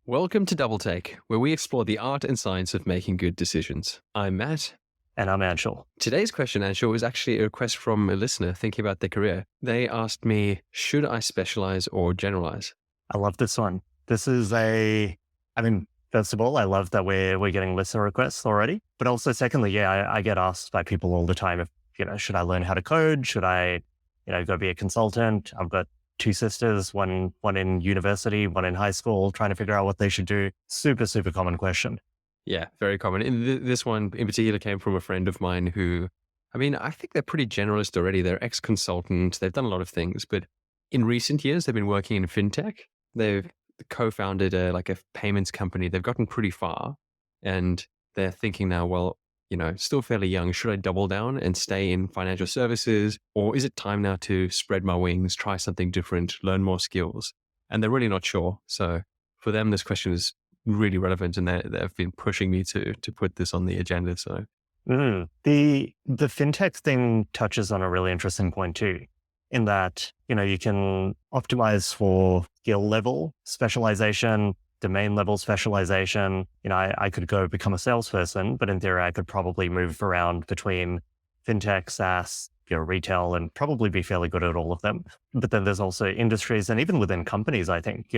Welcome to Double Take, where we explore the art and science of making good decisions. I'm Matt. And I'm Anshul. Today's question, Anshul, is actually a request from a listener thinking about their career. They asked me, should I specialize or generalize? I love this one. This is first of all, I love that we're getting listener requests already. But also secondly, I get asked by people all the time if, should I learn how to code? Should I, go be a consultant? I've got two sisters, one in university, one in high school, trying to figure out what they should do. Super, super common question. Yeah, very common. And this one in particular came from a friend of mine who, I think they're pretty generalist already. They're ex-consultant. They've done a lot of things, but in recent years, they've been working in fintech. They've co-founded a payments company. They've gotten pretty far and they're thinking now, well, still fairly young. Should I double down and stay in financial services? Or is it time now to spread my wings, try something different, learn more skills? And they're really not sure. So for them, this question is really relevant and they've been pushing me to put this on the agenda. So the fintech thing touches on a really interesting point too, in that, you can optimize for skill level specialization, domain level specialization. I could go become a salesperson, but in theory, I could probably move around between fintech, SaaS, retail, and probably be fairly good at all of them. But then there's also industries, and even within companies, I think,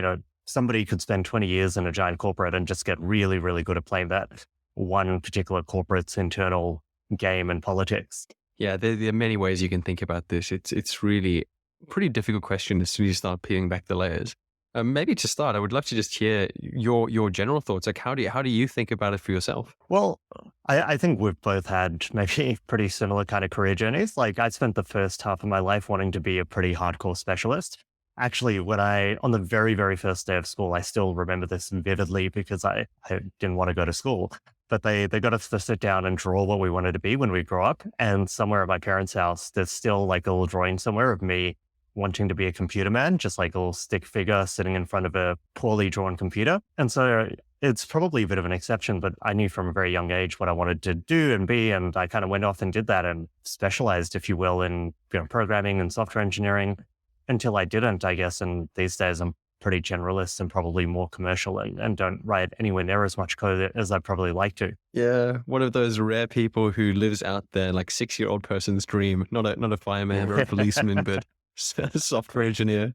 somebody could spend 20 years in a giant corporate and just get really, really good at playing that one particular corporate's internal game and politics. Yeah, there are many ways you can think about this. It's really a pretty difficult question as soon as you start peeling back the layers. Maybe to start, I would love to just hear your general thoughts. Like, how do you think about it for yourself? Well, I think we've both had maybe pretty similar kind of career journeys. Like, I spent the first half of my life wanting to be a pretty hardcore specialist. Actually, on the very, very first day of school, I still remember this vividly because I didn't want to go to school. But they got us to sit down and draw what we wanted to be when we grow up. And somewhere at my parents' house, there's still like a little drawing somewhere of me wanting to be a computer man, just like a little stick figure sitting in front of a poorly drawn computer. And so it's probably a bit of an exception, but I knew from a very young age what I wanted to do and be. And I kind of went off and did that and specialized, if you will, in programming and software engineering until I didn't, I guess. And these days I'm pretty generalist and probably more commercial and don't write anywhere near as much code as I'd probably like to. Yeah, one of those rare people who lives out there like 6-year-old person's dream, not a fireman or a policeman, but a software engineer.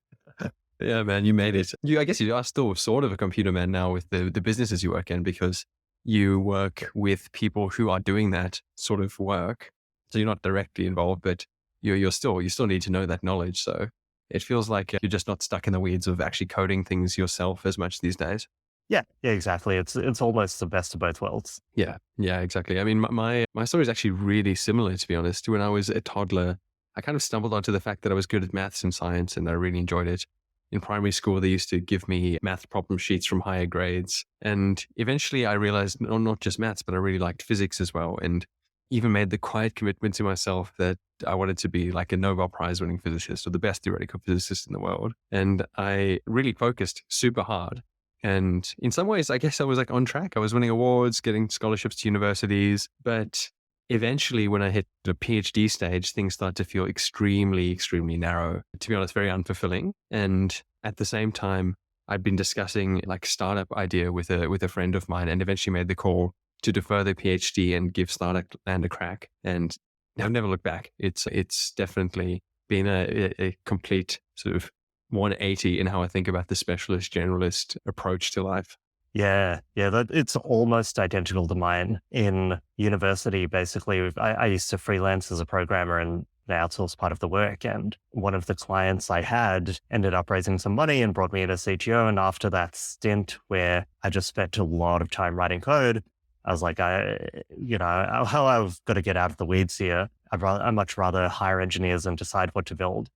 Yeah, man, you made it. I guess you are still sort of a computer man now with the businesses you work in because you work with people who are doing that sort of work. So you're not directly involved, but you still need to know that knowledge. So it feels like you're just not stuck in the weeds of actually coding things yourself as much these days. Yeah, exactly. It's almost the best of both worlds. Yeah, exactly. My story is actually really similar, to be honest. When I was a toddler, I kind of stumbled onto the fact that I was good at maths and science and I really enjoyed it. In primary school, they used to give me math problem sheets from higher grades. And eventually I realized not just maths, but I really liked physics as well. And even made the quiet commitment to myself that I wanted to be like a Nobel Prize winning physicist or the best theoretical physicist in the world. And I really focused super hard. And in some ways, I guess I was like on track. I was winning awards, getting scholarships to universities. But eventually, when I hit the PhD stage, things started to feel extremely, extremely narrow. To be honest, very unfulfilling. And at the same time, I'd been discussing like startup idea with a friend of mine and eventually made the call to defer the PhD and give startup land a crack. And I've never looked back. It's definitely been a complete sort of 180 in how I think about the specialist generalist approach to life. Yeah, it's almost identical to mine. In university, basically, I used to freelance as a programmer and outsource part of the work. And one of the clients I had ended up raising some money and brought me in as CTO. And after that stint where I just spent a lot of time writing code, I was like, how I've got to get out of the weeds here. I'd much rather hire engineers and decide what to build.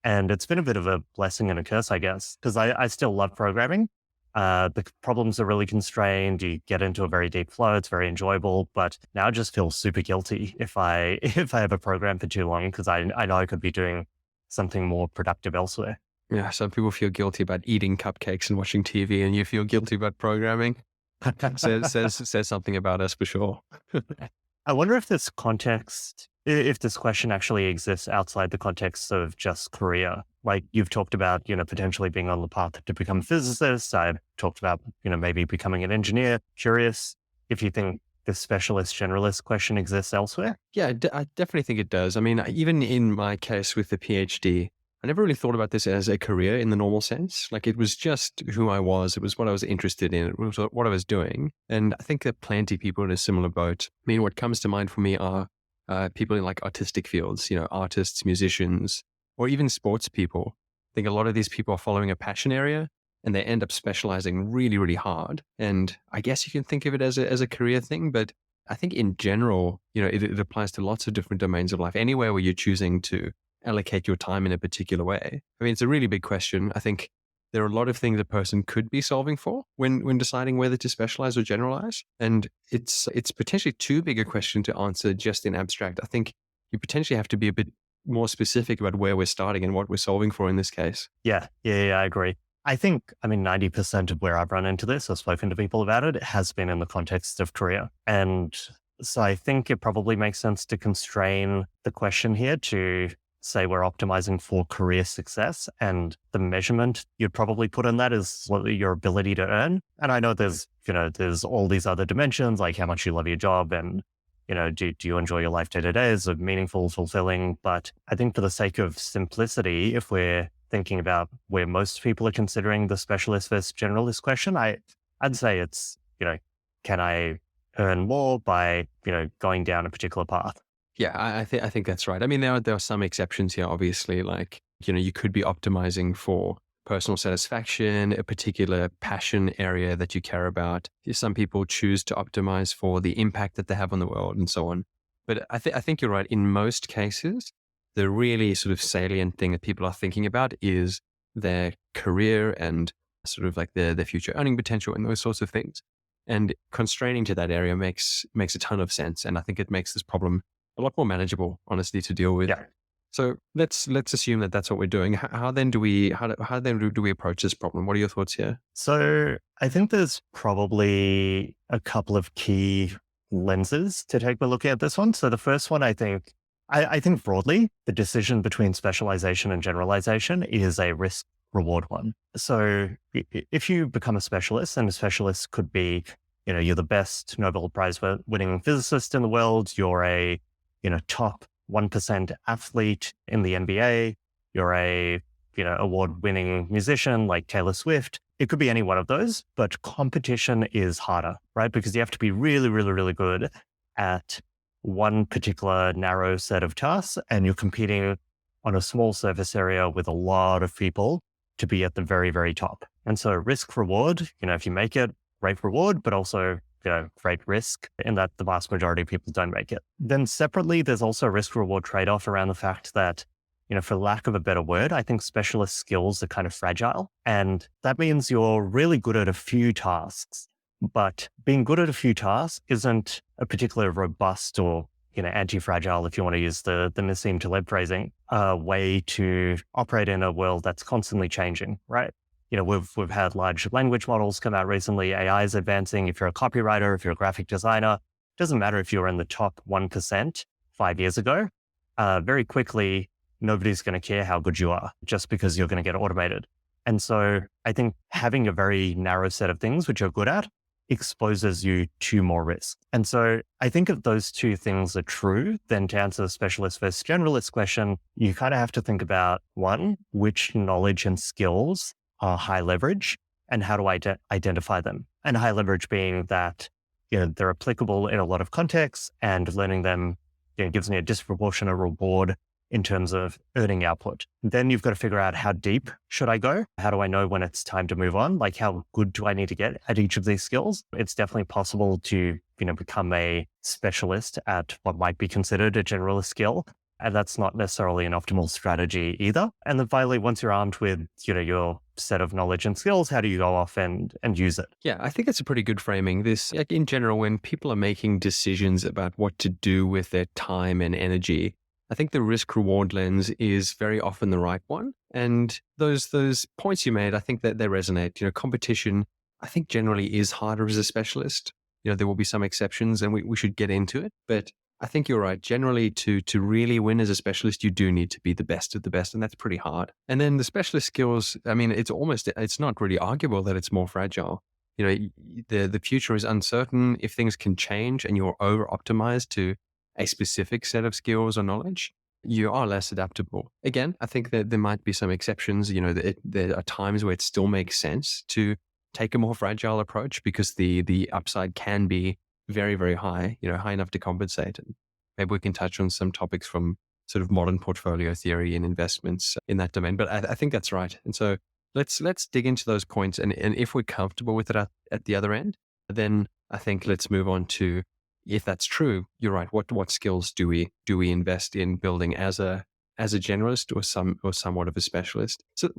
And it's been a bit of a blessing and a curse, I guess, because I still love programming. The problems are really constrained. You get into a very deep flow. It's very enjoyable, but now I just feel super guilty if I have a program for too long because I know I could be doing something more productive elsewhere. Yeah, some people feel guilty about eating cupcakes and watching TV, and you feel guilty about programming. says something about us for sure. I wonder if this question actually exists outside the context of just career. Like you've talked about, potentially being on the path to become a physicist. I've talked about, maybe becoming an engineer. Curious if you think this specialist generalist question exists elsewhere. Yeah, I definitely think it does. I mean, even in my case with the PhD, I never really thought about this as a career in the normal sense. Like it was just who I was. It was what I was interested in. It was what I was doing. And I think there are plenty of people in a similar boat. I mean, what comes to mind for me are people in like artistic fields, artists, musicians, or even sports people. I think a lot of these people are following a passion area and they end up specializing really, really hard. And I guess you can think of it as a career thing, but I think in general, it applies to lots of different domains of life. Anywhere where you're choosing to allocate your time in a particular way. I mean, it's a really big question. I think there are a lot of things a person could be solving for when deciding whether to specialize or generalize. And it's potentially too big a question to answer just in abstract. I think you potentially have to be a bit more specific about where we're starting and what we're solving for in this case. Yeah, I agree. I mean, 90% of where I've run into this or spoken to people about it has been in the context of career. And so I think it probably makes sense to constrain the question here to say we're optimizing for career success. And the measurement you'd probably put in that is your ability to earn. And I know there's all these other dimensions, like how much you love your job and, do you enjoy your life day to day? Is it meaningful, fulfilling? But I think for the sake of simplicity, if we're thinking about where most people are considering the specialist versus generalist question, I'd say it's, can I earn more by, going down a particular path? Yeah, I think that's right. I mean, there are some exceptions here, obviously. Like, you could be optimizing for personal satisfaction, a particular passion area that you care about. Some people choose to optimize for the impact that they have on the world and so on. But I think you're right. In most cases, the really sort of salient thing that people are thinking about is their career and sort of like their future earning potential and those sorts of things. And constraining to that area makes a ton of sense. And I think it makes this problem a lot more manageable, honestly, to deal with. Yeah. So let's assume that that's what we're doing. How then do we approach this problem? What are your thoughts here? So I think there's probably a couple of key lenses to take a look at this one. So the first one, I think broadly, the decision between specialization and generalization is a risk reward one. So if you become a specialist, and a specialist could be, you're the best Nobel Prize winning physicist in the world, you're a, top 1% athlete in the NBA, you're a, award winning musician like Taylor Swift. It could be any one of those, but competition is harder, right? Because you have to be really, really, really good at one particular narrow set of tasks, and you're competing on a small surface area with a lot of people to be at the very, very top. And so risk reward, if you make it, great reward, but also, great risk in that the vast majority of people don't make it. Then separately, there's also a risk reward trade-off around the fact that, for lack of a better word, I think specialist skills are kind of fragile. And that means you're really good at a few tasks, but being good at a few tasks isn't a particularly robust or, anti-fragile, if you want to use the Nassim Taleb phrasing, way to operate in a world that's constantly changing, right? We've had large language models come out recently. AI is advancing. If you're a copywriter, if you're a graphic designer, it doesn't matter if you were in the top 1% 5 years ago. Very quickly, nobody's going to care how good you are just because you're going to get automated. And so I think having a very narrow set of things which you're good at exposes you to more risk. And so I think if those two things are true, then to answer the specialist versus generalist question, you kind of have to think about, one, which knowledge and skills are high leverage and how do I identify them? And high leverage being that, they're applicable in a lot of contexts, and learning them, gives me a disproportionate reward in terms of earning output. Then you've got to figure out, how deep should I go? How do I know when it's time to move on? Like, how good do I need to get at each of these skills? It's definitely possible to, become a specialist at what might be considered a generalist skill. And that's not necessarily an optimal strategy either. And then finally, once you're armed with, your set of knowledge and skills, how do you go off and use it? Yeah, I think it's a pretty good framing. This, like in general, when people are making decisions about what to do with their time and energy, I think the risk reward lens is very often the right one. And those points you made, I think that they resonate. Competition, I think generally is harder as a specialist. There will be some exceptions and we should get into it. But I think you're right. Generally, to really win as a specialist, you do need to be the best of the best, and that's pretty hard. And then the specialist skills, I mean, it's not really arguable that it's more fragile. The future is uncertain. If things can change and you're over optimized to a specific set of skills or knowledge, you are less adaptable. Again, I think that there might be some exceptions. There are times where it still makes sense to take a more fragile approach because the upside can be very, very high, high enough to compensate. And maybe we can touch on some topics from sort of modern portfolio theory and investments in that domain. But I think that's right. And so let's dig into those points. And if we're comfortable with it at the other end, then I think let's move on to, if that's true, you're right. What skills do we invest in building as a generalist or somewhat of a specialist? So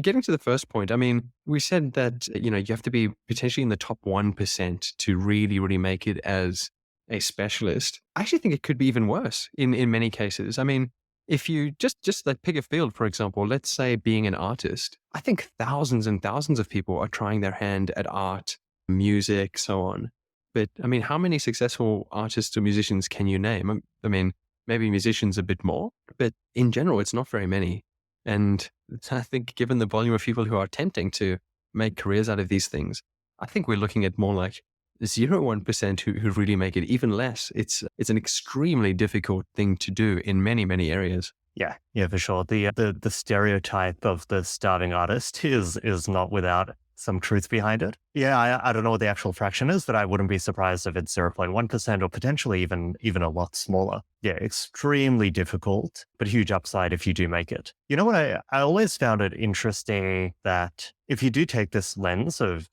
getting to the first point, I mean, we said that, you have to be potentially in the top 1% to really, really make it as a specialist. I actually think it could be even worse in many cases. I mean, if you just like pick a field, for example, let's say being an artist, I think thousands and thousands of people are trying their hand at art, music, so on. But I mean, how many successful artists or musicians can you name? I mean, maybe musicians a bit more, but in general, it's not very many. And I think given the volume of people who are attempting to make careers out of these things, I think we're looking at more like 0.1% who really make it, even less. It's an extremely difficult thing to do in many, many areas. Yeah, for sure. The stereotype of the starving artist is not without some truth behind it. Yeah, I don't know what the actual fraction is, but I wouldn't be surprised if it's 0.1% or potentially even a lot smaller. Yeah, extremely difficult, but huge upside if you do make it. You know what? I always found it interesting that if you do take this lens of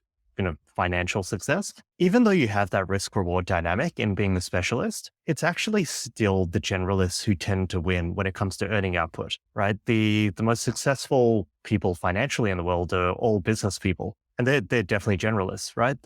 financial success, even though you have that risk reward dynamic in being the specialist, it's actually still the generalists who tend to win when it comes to earning output, right? The most successful people financially in the world are all business people. And they're definitely generalists, right?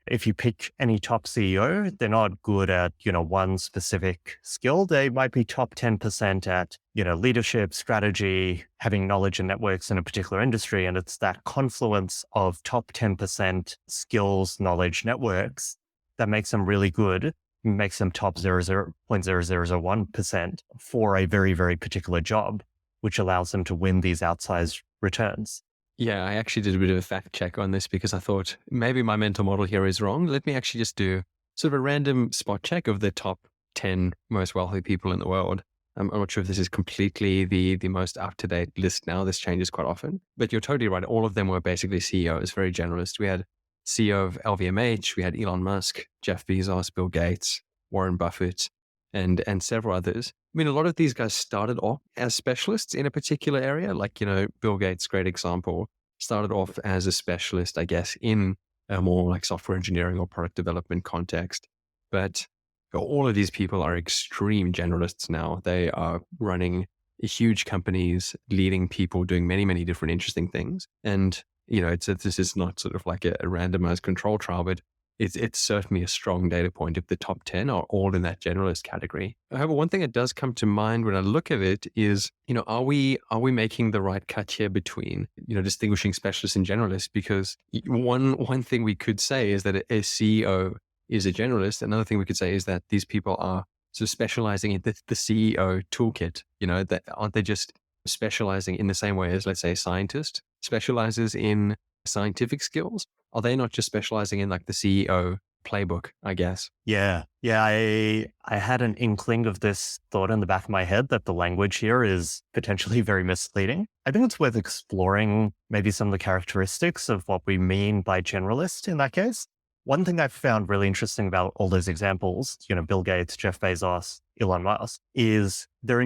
If you pick any top CEO, they're not good at, one specific skill. They might be top 10% at, leadership, strategy, having knowledge and networks in a particular industry. And it's that confluence of top 10% skills, knowledge, networks that makes them really good, makes them top 0.0001% for a very, very particular job, which allows them to win these outsized returns. Yeah, I actually did a bit of a fact check on this because I thought maybe my mental model here is wrong. Let me actually just do sort of a random spot check of the top 10 most wealthy people in the world. I'm not sure if this is completely the most up-to-date list now. This changes quite often. But you're totally right. All of them were basically CEOs, very generalist. We had CEO of LVMH, we had Elon Musk, Jeff Bezos, Bill Gates, Warren Buffett, and several others. I mean, a lot of these guys started off as specialists in a particular area, like, Bill Gates, great example, started off as a specialist, I guess, in a more like software engineering or product development context. But all of these people are extreme generalists now. They are running huge companies, leading people, doing many, many different interesting things. And, this is not sort of like a randomized control trial, but it's certainly a strong data point if the top 10 are all in that generalist category. However, one thing that does come to mind when I look at it is, are we making the right cut here between, distinguishing specialists and generalists? Because one thing we could say is that a CEO is a generalist. Another thing we could say is that these people are sort of specializing in the CEO toolkit, that aren't they just specializing in the same way as, let's say, a scientist specializes in scientific skills? Are they not just specializing in like the CEO playbook, I guess? Yeah. I had an inkling of this thought in the back of my head that the language here is potentially very misleading. I think it's worth exploring maybe some of the characteristics of what we mean by generalist in that case. One thing I've found really interesting about all those examples, Bill Gates, Jeff Bezos, Elon Musk, is their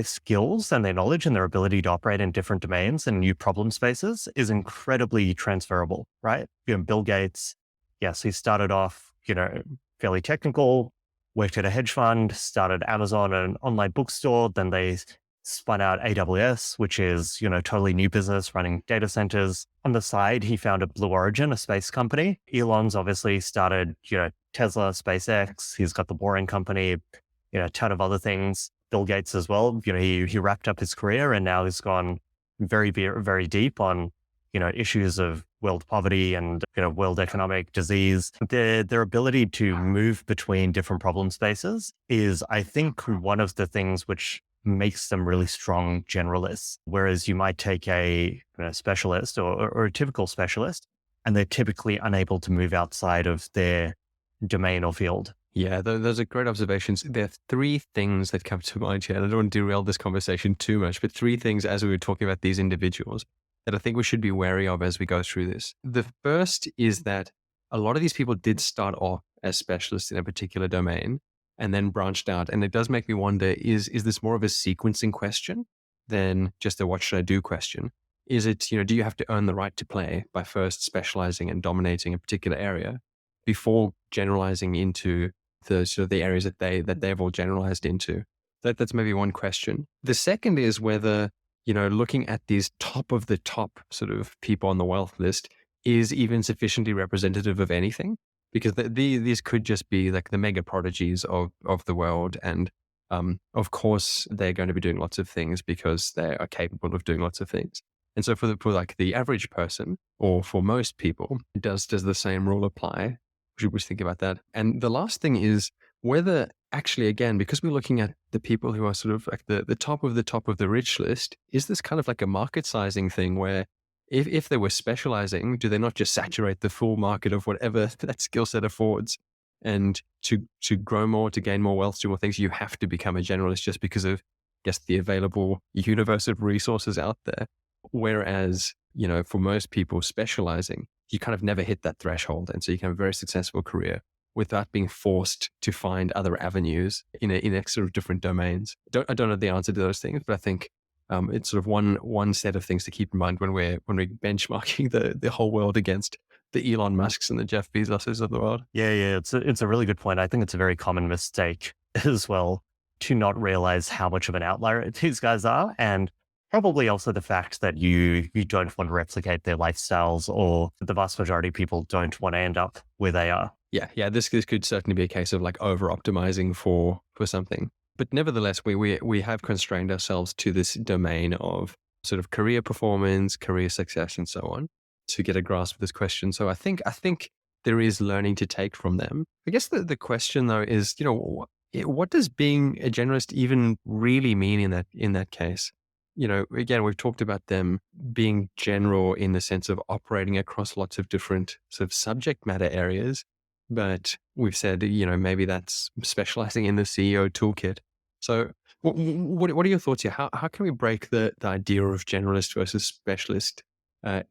skills and their knowledge and their ability to operate in different domains and new problem spaces is incredibly transferable, right? Bill Gates, yes, he started off, fairly technical, worked at a hedge fund, started Amazon, an online bookstore. Then they spun out AWS, which is, totally new business running data centers. On the side, he founded Blue Origin, a space company. Elon's obviously started, Tesla, SpaceX. He's got the Boring Company, a ton of other things. Bill Gates as well, he wrapped up his career and now he's gone very, very, very deep on, issues of world poverty and world economic disease. Their ability to move between different problem spaces is, I think, one of the things which makes them really strong generalists. Whereas you might take a specialist or a typical specialist, and they're typically unable to move outside of their domain or field. Yeah, those are great observations. There are three things that come to mind here. And I don't want to derail this conversation too much, but three things as we were talking about these individuals that I think we should be wary of as we go through this. The first is that a lot of these people did start off as specialists in a particular domain and then branched out. And it does make me wonder, is this more of a sequencing question than just a what should I do question? Is it, do you have to earn the right to play by first specializing and dominating a particular area before generalizing into the sort of the areas that they've all generalized into? That's maybe one question. The second is whether, looking at these top of the top sort of people on the wealth list is even sufficiently representative of anything, because these could just be like the mega prodigies of the world. And of course, they're going to be doing lots of things because they are capable of doing lots of things. And so for like the average person, or for most people, does the same rule apply? We should think about that. And the last thing is whether actually, again, because we're looking at the people who are sort of like the top of the rich list, is this kind of like a market sizing thing where if they were specializing, do they not just saturate the full market of whatever that skill set affords? And to grow more, to gain more wealth, to do more things, you have to become a generalist just because of, I guess, the available universe of resources out there. Whereas, for most people specializing, you kind of never hit that threshold. And so you can have a very successful career without being forced to find other avenues in a sort of different domains. I don't know the answer to those things, but I think it's sort of one set of things to keep in mind when we're benchmarking the whole world against the Elon Musks and the Jeff Bezoses of the world. Yeah. It's a really good point. I think it's a very common mistake as well to not realize how much of an outlier these guys are. And probably also the fact that you don't want to replicate their lifestyles, or the vast majority of people don't want to end up where they are. Yeah. This could certainly be a case of like over optimizing for something. But nevertheless, we have constrained ourselves to this domain of sort of career performance, career success, and so on to get a grasp of this question. So I think there is learning to take from them. I guess the question though is, what does being a generalist even really mean in that case? Again, we've talked about them being general in the sense of operating across lots of different sort of subject matter areas. But we've said, maybe that's specializing in the CEO toolkit. So what are your thoughts here? How can we break the idea of generalist versus specialist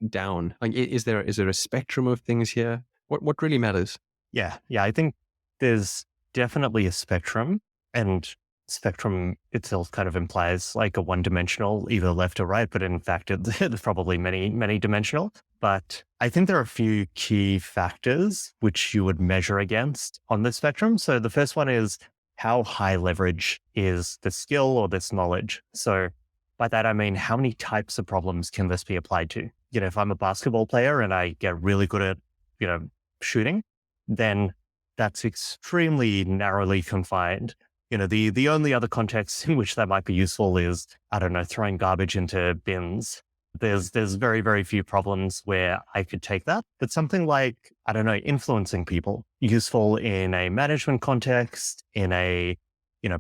down? Like, is there a spectrum of things here? What really matters? Yeah. I think there's definitely a spectrum, and spectrum itself kind of implies like a one-dimensional, either left or right, but in fact, it's probably many dimensional. But I think there are a few key factors which you would measure against on this spectrum. So the first one is, how high leverage is the skill or this knowledge? So by that, I mean, how many types of problems can this be applied to? If I'm a basketball player and I get really good at, shooting, then that's extremely narrowly confined. The only other context in which that might be useful is, I don't know, throwing garbage into bins. There's very, very few problems where I could take that. But something like, I don't know, influencing people, useful in a management context, in a,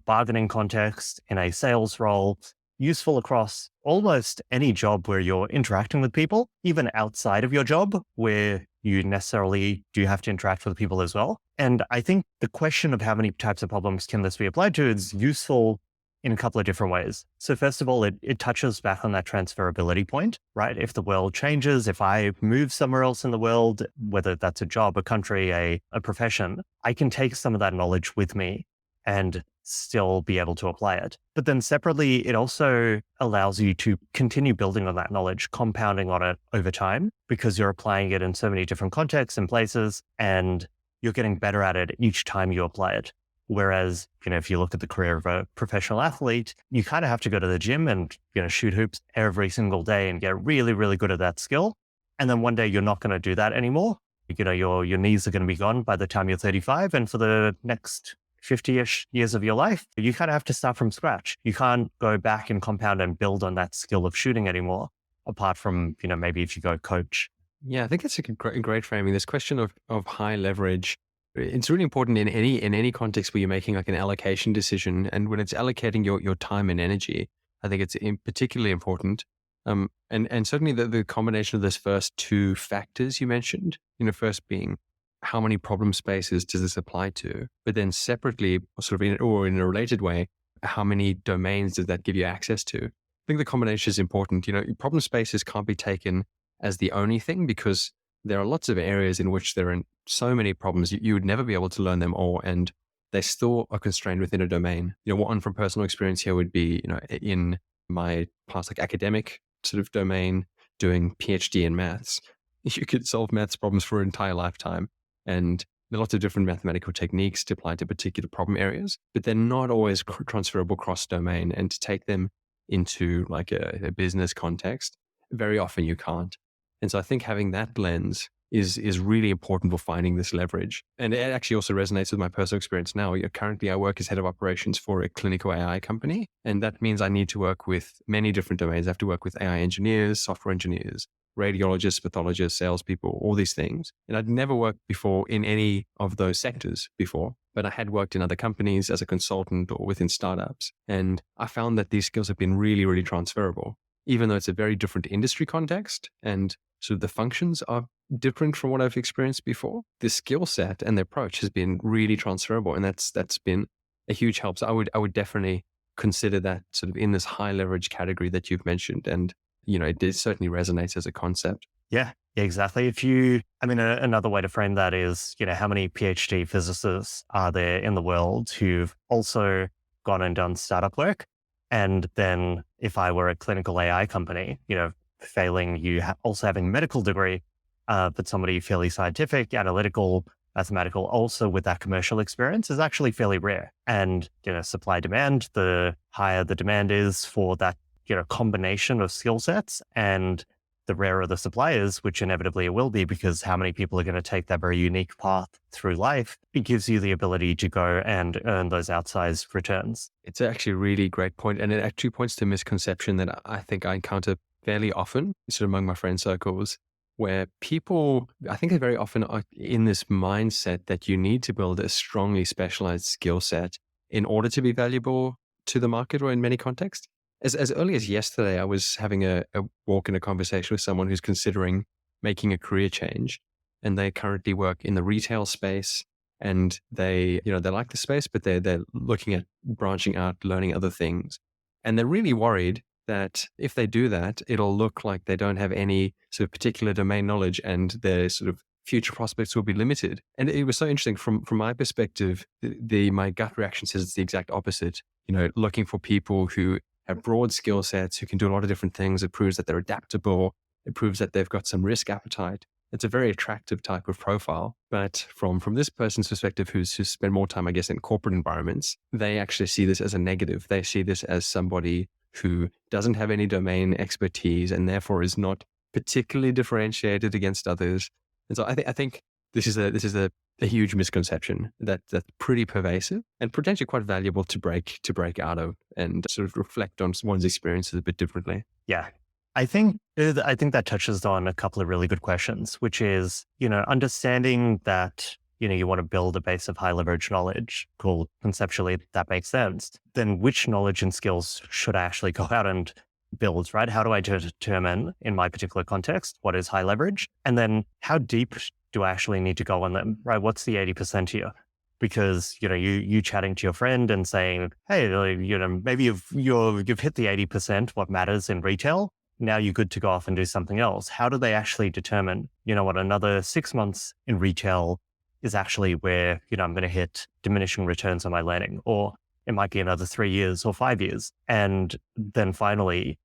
bargaining context, in a sales role, useful across almost any job where you're interacting with people, even outside of your job where you necessarily do have to interact with people as well. And I think the question of how many types of problems can this be applied to is useful in a couple of different ways. So first of all, it touches back on that transferability point, right? If the world changes, if I move somewhere else in the world, whether that's a job, a country, a profession, I can take some of that knowledge with me and still be able to apply it. But then separately, it also allows you to continue building on that knowledge, compounding on it over time, because you're applying it in so many different contexts and places, and you're getting better at it each time you apply it. Whereas, if you look at the career of a professional athlete, you kind of have to go to the gym and, shoot hoops every single day and get really, really good at that skill. And then one day you're not going to do that anymore. Your knees are going to be gone by the time you're 35. And for the next 50-ish years of your life, you kind of have to start from scratch. You can't go back and compound and build on that skill of shooting anymore, apart from, maybe if you go coach Yeah, I think that's a great framing. This question of high leverage, it's really important in any context where you're making like an allocation decision, and when it's allocating your time and energy. I think it's particularly important. And certainly the combination of those first two factors you mentioned, first being how many problem spaces does this apply to, but then separately, sort of in a related way, how many domains does that give you access to? I think the combination is important. Problem spaces can't be taken as the only thing, because there are lots of areas in which there are so many problems you would never be able to learn them all, and they still are constrained within a domain. One from personal experience here would be, in my past like academic sort of domain, doing PhD in maths, you could solve maths problems for an entire lifetime, and there are lots of different mathematical techniques to apply to particular problem areas, but they're not always transferable cross domain. And to take them into like a business context, very often you can't. And so I think having that lens is really important for finding this leverage. And it actually also resonates with my personal experience now. Currently, I work as head of operations for a clinical AI company. And that means I need to work with many different domains. I have to work with AI engineers, software engineers, radiologists, pathologists, salespeople, all these things. And I'd never worked before in any of those sectors before, but I had worked in other companies as a consultant or within startups. And I found that these skills have been really, really transferable, even though it's a very different industry context and sort of the functions are different from what I've experienced before. The skill set and the approach has been really transferable, and that's been a huge help. So I would definitely consider that sort of in this high leverage category that you've mentioned, and it certainly resonates as a concept. Yeah, exactly. Another way to frame that is, how many PhD physicists are there in the world who've also gone and done startup work? And then if I were a clinical AI company, failing you also having a medical degree, but somebody fairly scientific, analytical, mathematical, also with that commercial experience is actually fairly rare. And, supply demand, the higher the demand is for that, combination of skill sets, and the rarer the supply is, which inevitably it will be, because how many people are going to take that very unique path through life, it gives you the ability to go and earn those outsized returns. It's actually a really great point, and it actually points to a misconception that I think I encounter fairly often, sort of among my friend circles, where people, I think they very often are in this mindset that you need to build a strongly specialized skill set in order to be valuable to the market, or in many contexts. As early as yesterday, I was having a walk in a conversation with someone who's considering making a career change, and they currently work in the retail space, and they like the space, but they're looking at branching out, learning other things, and they're really worried that if they do that, it'll look like they don't have any sort of particular domain knowledge, and their sort of future prospects will be limited. And it was so interesting from my perspective. My gut reaction says it's the exact opposite. Looking for people who have broad skill sets, who can do a lot of different things. It proves that they're adaptable. It proves that they've got some risk appetite. It's a very attractive type of profile. But from this person's perspective, who's spent more time, I guess, in corporate environments, they actually see this as a negative. They see this as somebody who doesn't have any domain expertise and therefore is not particularly differentiated against others. And so I think this is a huge misconception that's pretty pervasive and potentially quite valuable to break out of, and sort of reflect on one's experiences a bit differently. Yeah. I think that touches on a couple of really good questions, which is, understanding that, you want to build a base of high leverage knowledge. Cool. Conceptually, that makes sense. Then which knowledge and skills should I actually go out and build, right? How do I determine, in my particular context, what is high leverage? And then how deep do I actually need to go on them, right? What's the 80% here? Because, you chatting to your friend and saying, hey, maybe you've hit the 80%, what matters in retail. Now you're good to go off and do something else. How do they actually determine, what another 6 months in retail is actually where, I'm going to hit diminishing returns on my learning, or it might be another 3 years or 5 years. And then finally,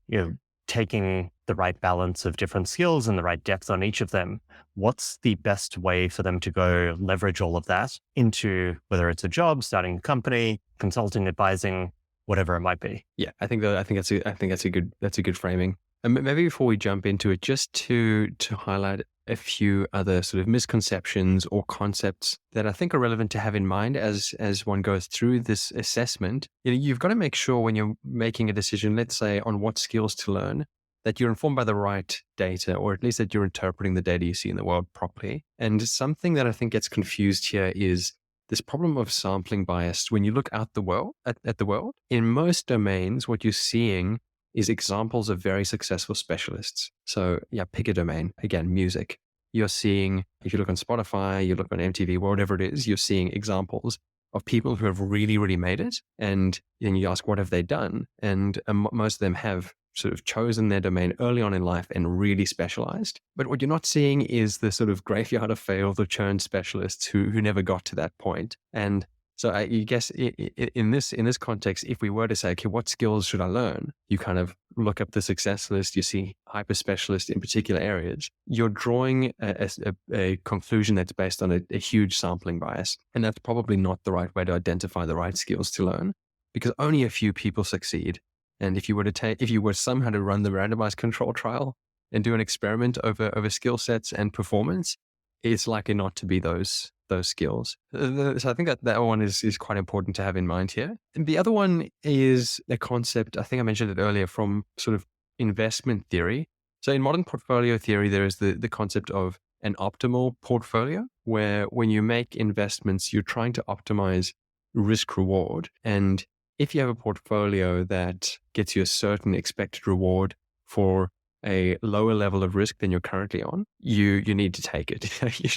taking the right balance of different skills and the right depth on each of them. What's the best way for them to go leverage all of that into, whether it's a job, starting a company, consulting, advising, whatever it might be? Yeah, I think that's a good framing. And maybe before we jump into it, just to highlight a few other sort of misconceptions or concepts that I think are relevant to have in mind as one goes through this assessment. You've got to make sure when you're making a decision, let's say on what skills to learn, that you're informed by the right data, or at least that you're interpreting the data you see in the world properly. And something that I think gets confused here is this problem of sampling bias. When you look out the world at the world, in most domains, what you're seeing is examples of very successful specialists. So yeah, pick a domain. Again, music. You're seeing, if you look on Spotify, you look on MTV, whatever it is, you're seeing examples of people who have really, really made it. And then you ask, what have they done? And most of them have sort of chosen their domain early on in life and really specialized. But what you're not seeing is the sort of graveyard of failed or churned specialists who never got to that point. And so I guess in this context, if we were to say, okay, what skills should I learn? You kind of look up the success list, you see hyper specialists in particular areas. You're drawing a conclusion that's based on a huge sampling bias. And that's probably not the right way to identify the right skills to learn, because only a few people succeed. And if you were somehow to run the randomized control trial and do an experiment over skill sets and performance, it's likely not to be those skills. So I think that one is quite important to have in mind here. And the other one is a concept, I think I mentioned it earlier, from sort of investment theory. So in modern portfolio theory, there is the concept of an optimal portfolio, where when you make investments, you're trying to optimize risk reward. And if you have a portfolio that gets you a certain expected reward for a lower level of risk than you're currently on, you need to take it.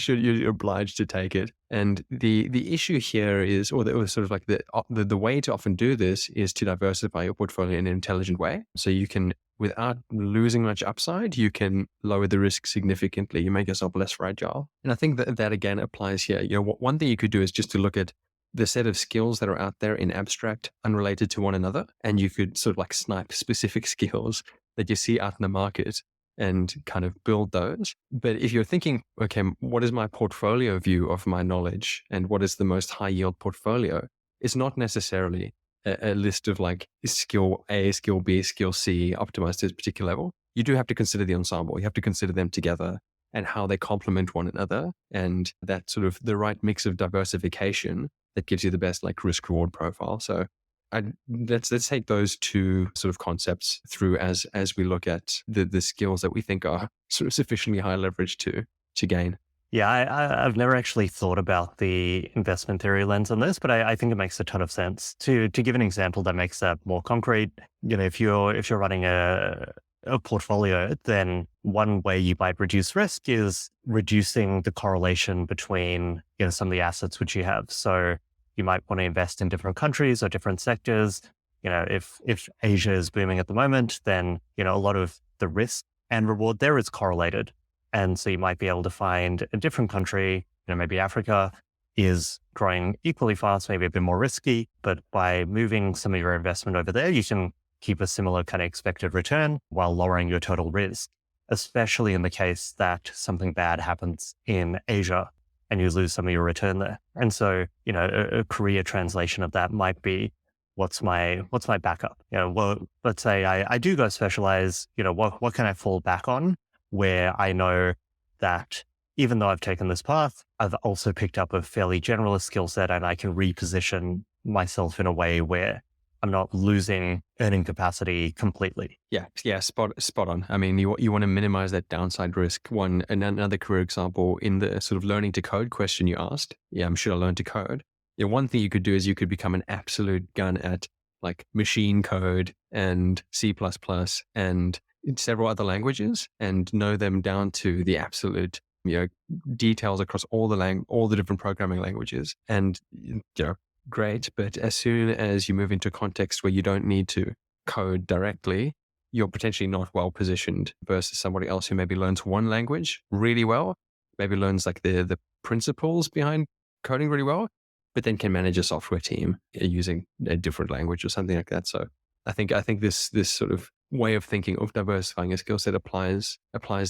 You're obliged to take it. And the issue here is, or sort of like the way to often do this is to diversify your portfolio in an intelligent way. So you can, without losing much upside, you can lower the risk significantly. You make yourself less fragile. And I think that again applies here. One thing you could do is just to look at the set of skills that are out there in abstract, unrelated to one another, and you could sort of like snipe specific skills that you see out in the market and kind of build those. But if you're thinking, okay, what is my portfolio view of my knowledge and what is the most high yield portfolio? It's not necessarily a list of like skill A, skill B, skill C optimized to a particular level. You do have to consider the ensemble. You have to consider them together and how they complement one another, and that sort of the right mix of diversification that gives you the best like risk reward profile. So let's take those two sort of concepts through as we look at the skills that we think are sort of sufficiently high leverage to gain. Yeah, I've never actually thought about the investment theory lens on this, but I think it makes a ton of sense. To give an example that makes that more concrete, if you're running a portfolio, then one way you might reduce risk is reducing the correlation between some of the assets which you have. So you might want to invest in different countries or different sectors. If Asia is booming at the moment, then a lot of the risk and reward there is correlated. And so you might be able to find a different country, maybe Africa is growing equally fast, maybe a bit more risky, but by moving some of your investment over there, you can keep a similar kind of expected return while lowering your total risk, especially in the case that something bad happens in Asia and you lose some of your return there. And so, a career translation of that might be, what's my backup? Well, let's say I do go specialize, what can I fall back on where I know that even though I've taken this path, I've also picked up a fairly generalist skill set and I can reposition myself in a way where I'm not losing earning capacity completely. Yeah, spot on. I mean, you want to minimize that downside risk. Another career example in the sort of learning to code question you asked. Yeah, should I learn to code? Yeah, one thing you could do is you could become an absolute gun at like machine code and C++ and several other languages and know them down to the absolute details across all the different programming languages. And great, but as soon as you move into a context where you don't need to code directly, you're potentially not well positioned versus somebody else who maybe learns one language really well, maybe learns like the principles behind coding really well, but then can manage a software team using a different language or something like that. So I think this sort of way of thinking of diversifying a skill set applies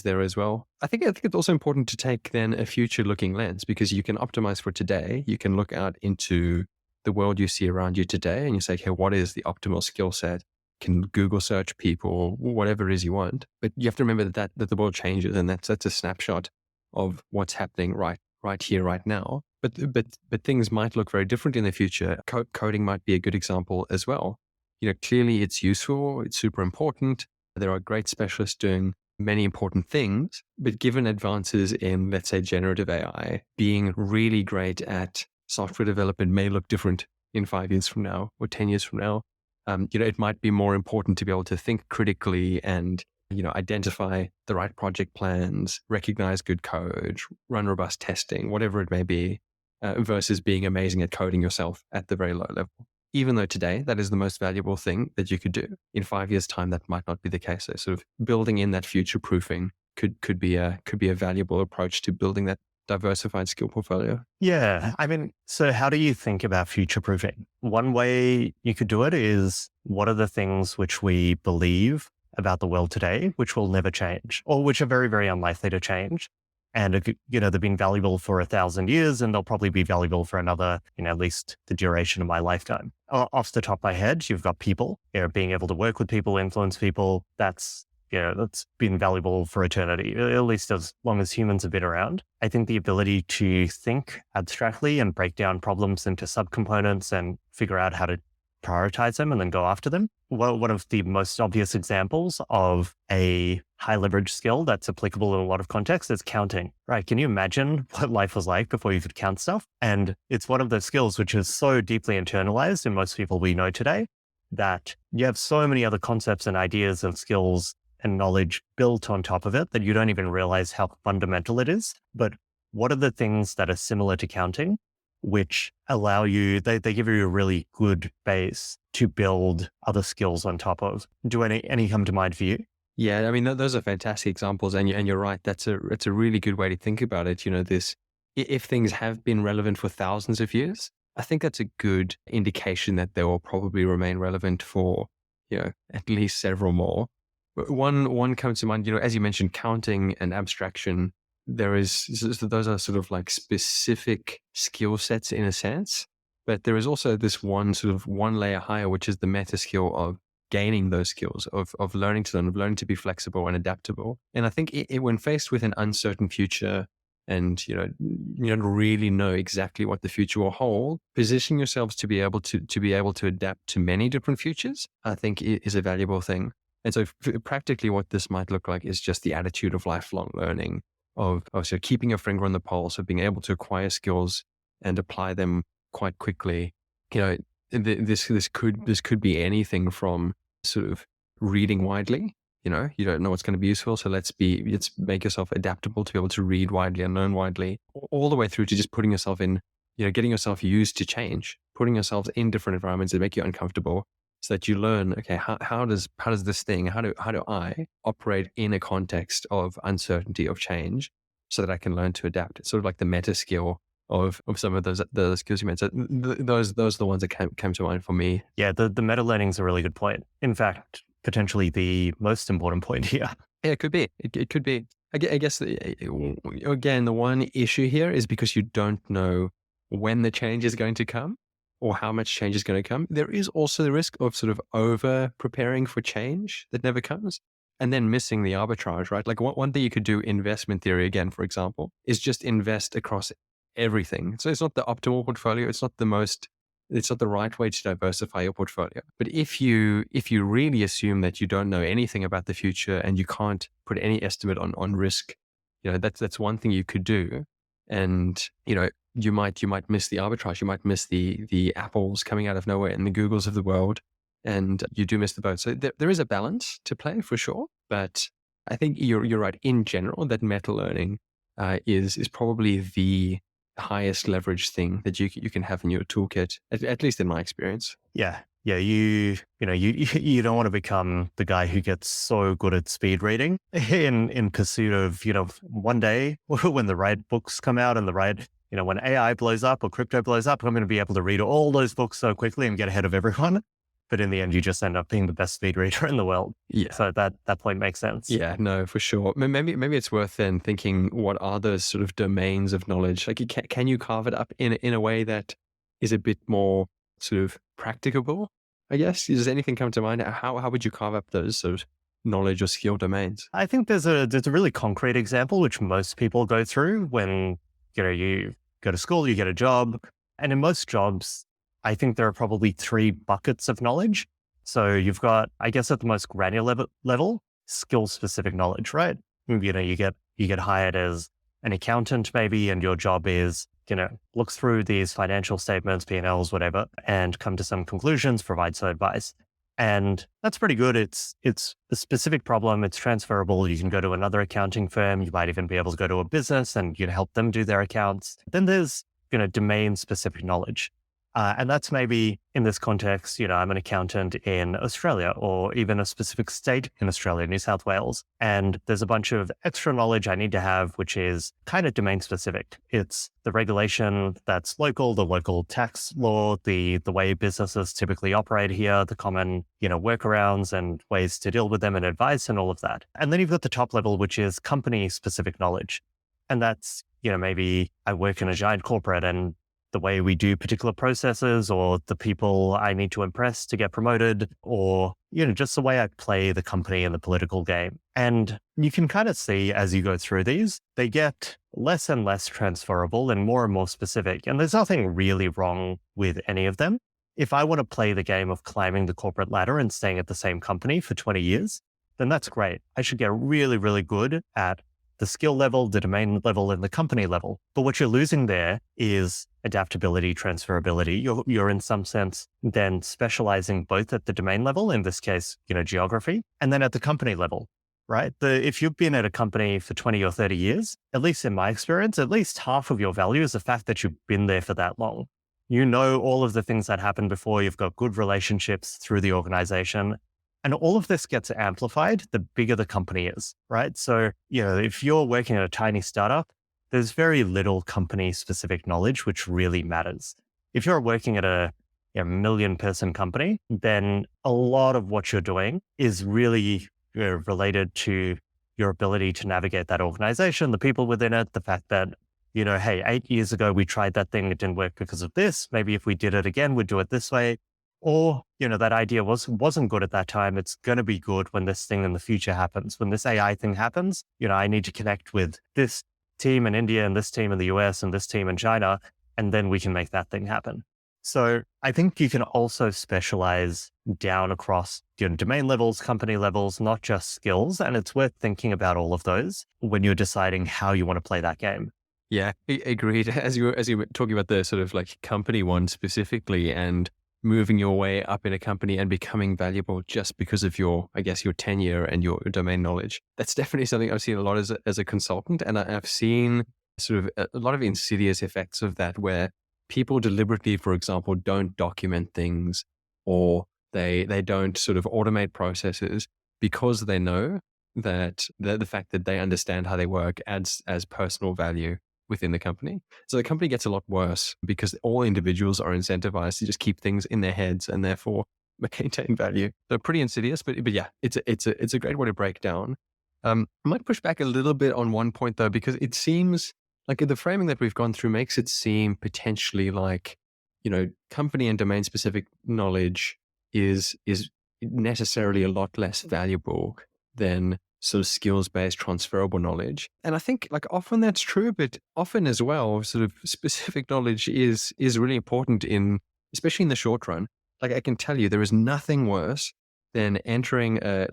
there as well. I think it's also important to take then a future looking lens, because you can optimize for today. You can look out into the world you see around you today and you say, okay, what is the optimal skill set? Can Google search people, whatever it is you want. But you have to remember that the world changes, and that's a snapshot of what's happening right here, right now. But things might look very different in the future. Coding might be a good example as well. Clearly it's useful, it's super important, There are great specialists doing many important things, but given advances in, let's say, generative AI, being really great at software development may look different in 5 years from now or 10 years from now. It might be more important to be able to think critically and, identify the right project plans, recognize good code, run robust testing, whatever it may be, versus being amazing at coding yourself at the very low level. Even though today that is the most valuable thing that you could do, in 5 years' time that might not be the case. So sort of building in that future proofing could be a valuable approach to building that diversified skill portfolio. Yeah. I mean, so how do you think about future proofing? One way you could do it is, what are the things which we believe about the world today, which will never change, or which are very, very unlikely to change? And, they've been valuable for 1,000 years, and they'll probably be valuable for another, at least the duration of my lifetime. Off the top of my head, you've got people, being able to work with people, influence people. That's been valuable for eternity, at least as long as humans have been around. I think the ability to think abstractly and break down problems into subcomponents and figure out how to prioritize them and then go after them. Well, one of the most obvious examples of a high leverage skill that's applicable in a lot of contexts is counting, right? Can you imagine what life was like before you could count stuff? And it's one of those skills which is so deeply internalized in most people we know today that you have so many other concepts and ideas and skills and knowledge built on top of it that you don't even realize how fundamental it is. But what are the things that are similar to counting, which allow you, they give you a really good base to build other skills on top of? Do any come to mind for you? Yeah, I mean, those are fantastic examples, and you're right. It's a really good way to think about it. If things have been relevant for thousands of years, I think that's a good indication that they will probably remain relevant for, at least several more. But one comes to mind, as you mentioned, counting and abstraction. Those are sort of like specific skill sets in a sense, but there is also this one layer higher, which is the meta skill of gaining those skills, of learning to learn, of learning to be flexible and adaptable. And I think when faced with an uncertain future and, you don't really know exactly what the future will hold, position yourselves to be able to adapt to many different futures, I think is a valuable thing. And so practically what this might look like is just the attitude of lifelong learning, of so keeping your finger on the pulse, of being able to acquire skills and apply them quite quickly. This could be anything from sort of reading widely. You don't know what's going to be useful, so let's make yourself adaptable to be able to read widely and learn widely, all the way through to just putting yourself in, getting yourself used to change, putting yourselves in different environments that make you uncomfortable, so that you learn, okay, how does this thing, how do I operate in a context of uncertainty, of change, so that I can learn to adapt? It's sort of like the meta skill of some of the skills you mentioned. So those are the ones that came to mind for me. Yeah, the meta learning is a really good point. In fact, potentially the most important point here. Yeah, it could be. It could be. I guess, again, the one issue here is because you don't know when the change is going to come or how much change is going to come. There is also the risk of sort of over preparing for change that never comes and then missing the arbitrage, right? Like one thing you could do, investment theory again, for example, is just invest across everything. So it's not the optimal portfolio. It's not the right way to diversify your portfolio. But if you really assume that you don't know anything about the future and you can't put any estimate on risk, that's one thing you could do. And, you might miss the arbitrage. You might miss the apples coming out of nowhere and the Googles of the world, and you do miss the boat. So there is a balance to play for sure. But I think you're right in general that meta learning is probably the highest leverage thing that you can have in your toolkit, at least in my experience. Yeah. You don't want to become the guy who gets so good at speed reading in pursuit of, one day when the right books come out and the right, when AI blows up or crypto blows up, I'm going to be able to read all those books so quickly and get ahead of everyone. But in the end, you just end up being the best speed reader in the world. Yeah. So that point makes sense. Yeah, no, for sure. Maybe it's worth then thinking, what are those sort of domains of knowledge? Like, can you carve it up in a way that is a bit more sort of practicable, I guess? Does anything come to mind? How would you carve up those sort of knowledge or skill domains? I think there's a really concrete example, which most people go through when, you go to school, you get a job. And in most jobs, I think there are probably 3 buckets of knowledge. So you've got, I guess, at the most granular level, skill specific knowledge, right? You get hired as an accountant maybe, and your job is, look through these financial statements, P&Ls, whatever, and come to some conclusions, provide some advice. And that's pretty good. It's a specific problem. It's transferable. You can go to another accounting firm. You might even be able to go to a business and help them do their accounts. Then there's domain specific knowledge. And that's maybe in this context, I'm an accountant in Australia or even a specific state in Australia, New South Wales. And there's a bunch of extra knowledge I need to have, which is kind of domain specific. It's the regulation that's local, the local tax law, the way businesses typically operate here, the common, workarounds and ways to deal with them and advice and all of that. And then you've got the top level, which is company specific knowledge. And that's, maybe I work in a giant corporate and the way we do particular processes or the people I need to impress to get promoted or, just the way I play the company in the political game. And you can kind of see as you go through these, they get less and less transferable and more specific. And there's nothing really wrong with any of them. If I want to play the game of climbing the corporate ladder and staying at the same company for 20 years, then that's great. I should get really, really good at the skill level, the domain level, and the company level. But what you're losing there is adaptability, transferability. You're in some sense then specializing both at the domain level, in this case, geography, and then at the company level, right? If you've been at a company for 20 or 30 years, at least in my experience, at least half of your value is the fact that you've been there for that long. You know all of the things that happened before. You've got good relationships through the organization. And all of this gets amplified the bigger the company is, right? So, if you're working at a tiny startup, there's very little company specific knowledge, which really matters. If you're working at a million person company, then a lot of what you're doing is really related to your ability to navigate that organization, the people within it, the fact that, hey, 8 years ago, we tried that thing. It didn't work because of this. Maybe if we did it again, we'd do it this way. Or, that idea wasn't good at that time. It's going to be good when this thing in the future happens. When this AI thing happens, I need to connect with this team in India and this team in the US and this team in China, and then we can make that thing happen. So I think you can also specialize down across domain levels, company levels, not just skills. And it's worth thinking about all of those when you're deciding how you want to play that game. Yeah, agreed. As you were talking about the sort of like company one specifically and moving your way up in a company and becoming valuable just because of your tenure and your domain knowledge. That's definitely something I've seen a lot as a consultant. And I've seen sort of a lot of insidious effects of that where people deliberately, for example, don't document things or they don't sort of automate processes because they know that the fact that they understand how they work adds as personal value within the company. So the company gets a lot worse because all individuals are incentivized to just keep things in their heads and therefore maintain value. So pretty insidious, but yeah, it's a great way to break down. I might push back a little bit on one point though, because it seems like the framing that we've gone through makes it seem potentially like, company and domain specific knowledge is necessarily a lot less valuable than sort of skills-based transferable knowledge. And I think like often that's true, but often as well, sort of specific knowledge is really important especially in the short run. Like I can tell you, there is nothing worse than entering a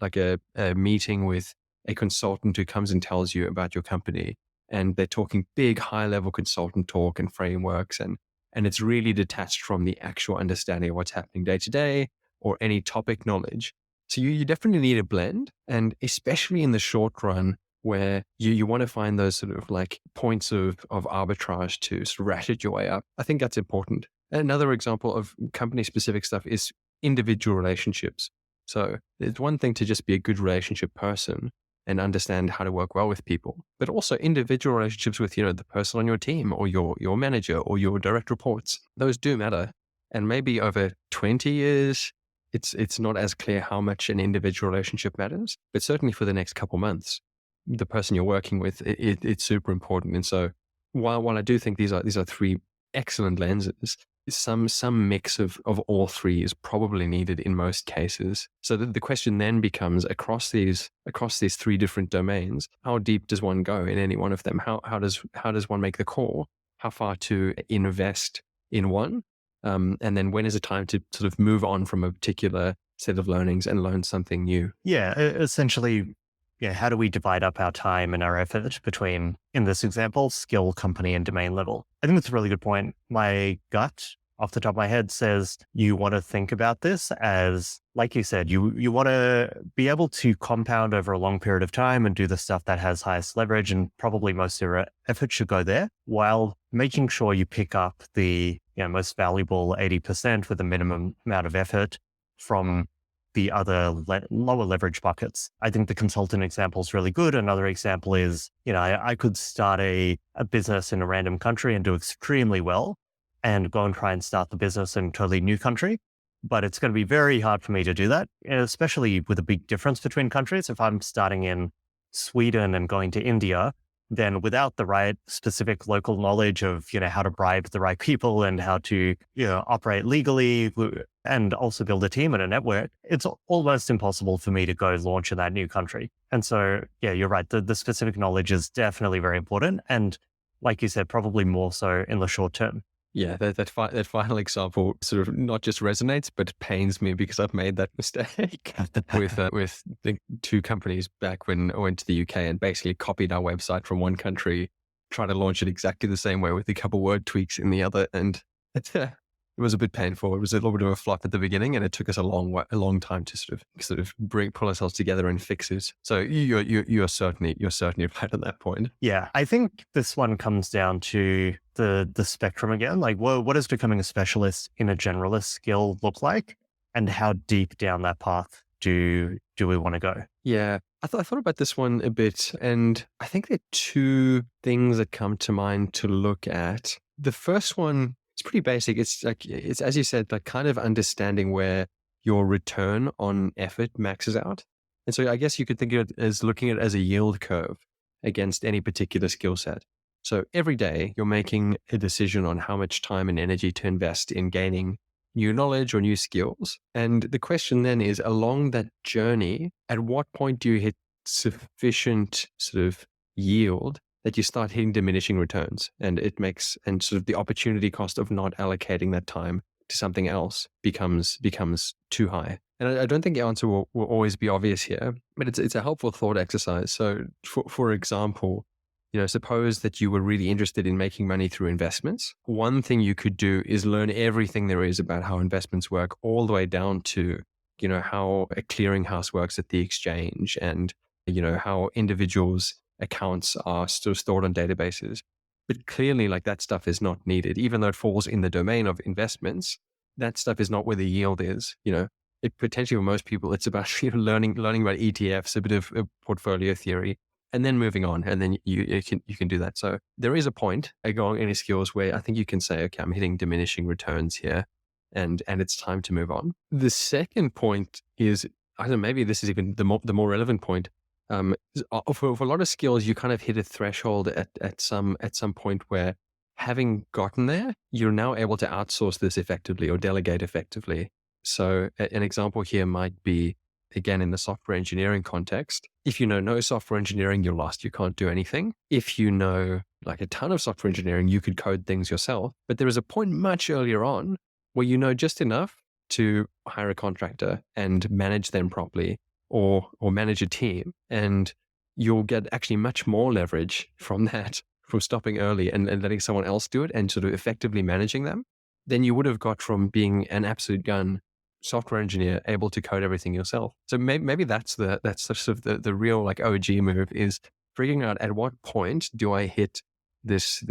meeting with a consultant who comes and tells you about your company. And they're talking big, high-level consultant talk and frameworks. And it's really detached from the actual understanding of what's happening day to day or any topic knowledge. So you definitely need a blend, and especially in the short run where you want to find those sort of like points of arbitrage to sort of ratchet your way up. I think that's important. Another example of company specific stuff is individual relationships. So it's one thing to just be a good relationship person and understand how to work well with people, but also individual relationships with, the person on your team or your manager or your direct reports. Those do matter. And maybe over 20 years, it's not as clear how much an individual relationship matters, but certainly for the next couple months, the person you're working with, it's super important. And so while I do think these are three excellent lenses, some mix of all three is probably needed in most cases. So the question then becomes across these three different domains, how deep does one go in any one of them? How does one make the call? How far to invest in one? And then when is it time to sort of move on from a particular set of learnings and learn something new. Yeah, essentially, yeah, how do we divide up our time and our effort between, in this example, skill, company, and domain level? I think that's a really good point. My gut, off the top of my head, says you want to think about this as, like you said, you want to be able to compound over a long period of time and do the stuff that has highest leverage, and probably most of your effort should go there, while making sure you pick up the most valuable 80% with a minimum amount of effort from the other lower leverage buckets. I think the consultant example is really good. Another example is, I could start a business in a random country and do extremely well and go and try and start the business in a totally new country. But it's going to be very hard for me to do that, especially with a big difference between countries. If I'm starting in Sweden and going to India, then without the right specific local knowledge of, how to bribe the right people and how to, operate legally and also build a team and a network, it's almost impossible for me to go launch in that new country. And so, yeah, you're right. The specific knowledge is definitely very important. And like you said, probably more so in the short term. Yeah, that final example sort of not just resonates, but pains me because I've made that mistake with the two companies back when I went to the UK and basically copied our website from one country, tried to launch it exactly the same way with a couple word tweaks in the other, and it was a bit painful. It was a little bit of a flop at the beginning, and it took us a long time to sort of pull ourselves together and fix it. So you're certainly right on that point. Yeah, I think this one comes down to the spectrum again. Like, what does becoming a specialist in a generalist skill look like, and how deep down that path do we want to go? Yeah, I thought about this one a bit, and I think there are two things that come to mind to look at. The first one, it's pretty basic. It's as you said, like kind of understanding where your return on effort maxes out. And so I guess you could think of it as looking at it as a yield curve against any particular skill set. So every day you're making a decision on how much time and energy to invest in gaining new knowledge or new skills. And the question then is, along that journey, at what point do you hit sufficient sort of yield that you start hitting diminishing returns, and sort of the opportunity cost of not allocating that time to something else becomes too high. And I don't think the answer will always be obvious here, but it's a helpful thought exercise. So for example, suppose that you were really interested in making money through investments. One thing you could do is learn everything there is about how investments work, all the way down to, how a clearinghouse works at the exchange, and, how individuals' accounts are still stored on databases. But clearly, like, that stuff is not needed, even though it falls in the domain of investments. That stuff is not where the yield is. It potentially, for most people, it's about learning about ETFs, a bit of portfolio theory, and then moving on, and then you can do that. So there is a point along any skills where I think you can say, okay, I'm hitting diminishing returns here, and it's time to move on. The second point is, I don't know, maybe this is even the more relevant point. For a lot of skills, you kind of hit a threshold at some point where, having gotten there, you're now able to outsource this effectively or delegate effectively. So an example here might be, again, in the software engineering context, if you know no software engineering, you're lost. You can't do anything. If you know like a ton of software engineering, you could code things yourself. But there is a point much earlier on where you know just enough to hire a contractor and manage them properly, or manage a team, and you'll get actually much more leverage from that, from stopping early and letting someone else do it and sort of effectively managing them, than you would have got from being an absolute gun software engineer able to code everything yourself. So maybe that's sort of the real like OG move, is figuring out at what point do I hit this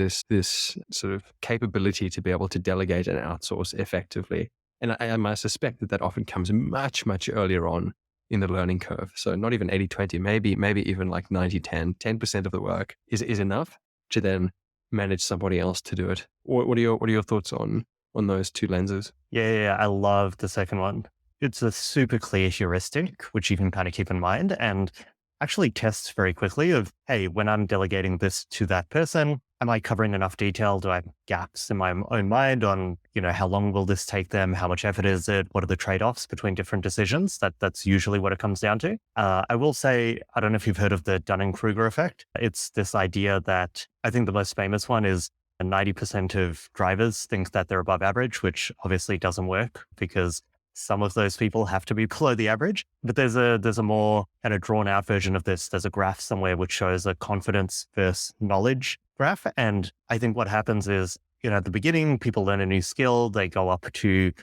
sort of capability to be able to delegate and outsource effectively. And I suspect that often comes much earlier on in the learning curve. So not even 80-20, maybe even like 90-10, 10% of the work is enough to then manage somebody else to do it. What are your thoughts on those two lenses? Yeah, I love the second one. It's a super clear heuristic, which you can kind of keep in mind and actually tests very quickly of, hey, when I'm delegating this to that person, am I covering enough detail? Do I have gaps in my own mind on, how long will this take them? How much effort is it? What are the trade-offs between different decisions? That's usually what it comes down to. I will say, I don't know if you've heard of the Dunning-Kruger effect. It's this idea that, I think the most famous one is, 90% of drivers think that they're above average, which obviously doesn't work, because some of those people have to be below the average. But there's a more kind of drawn out version of this. There's a graph somewhere which shows a confidence versus knowledge graph. And I think what happens is, at the beginning, people learn a new skill, they go up to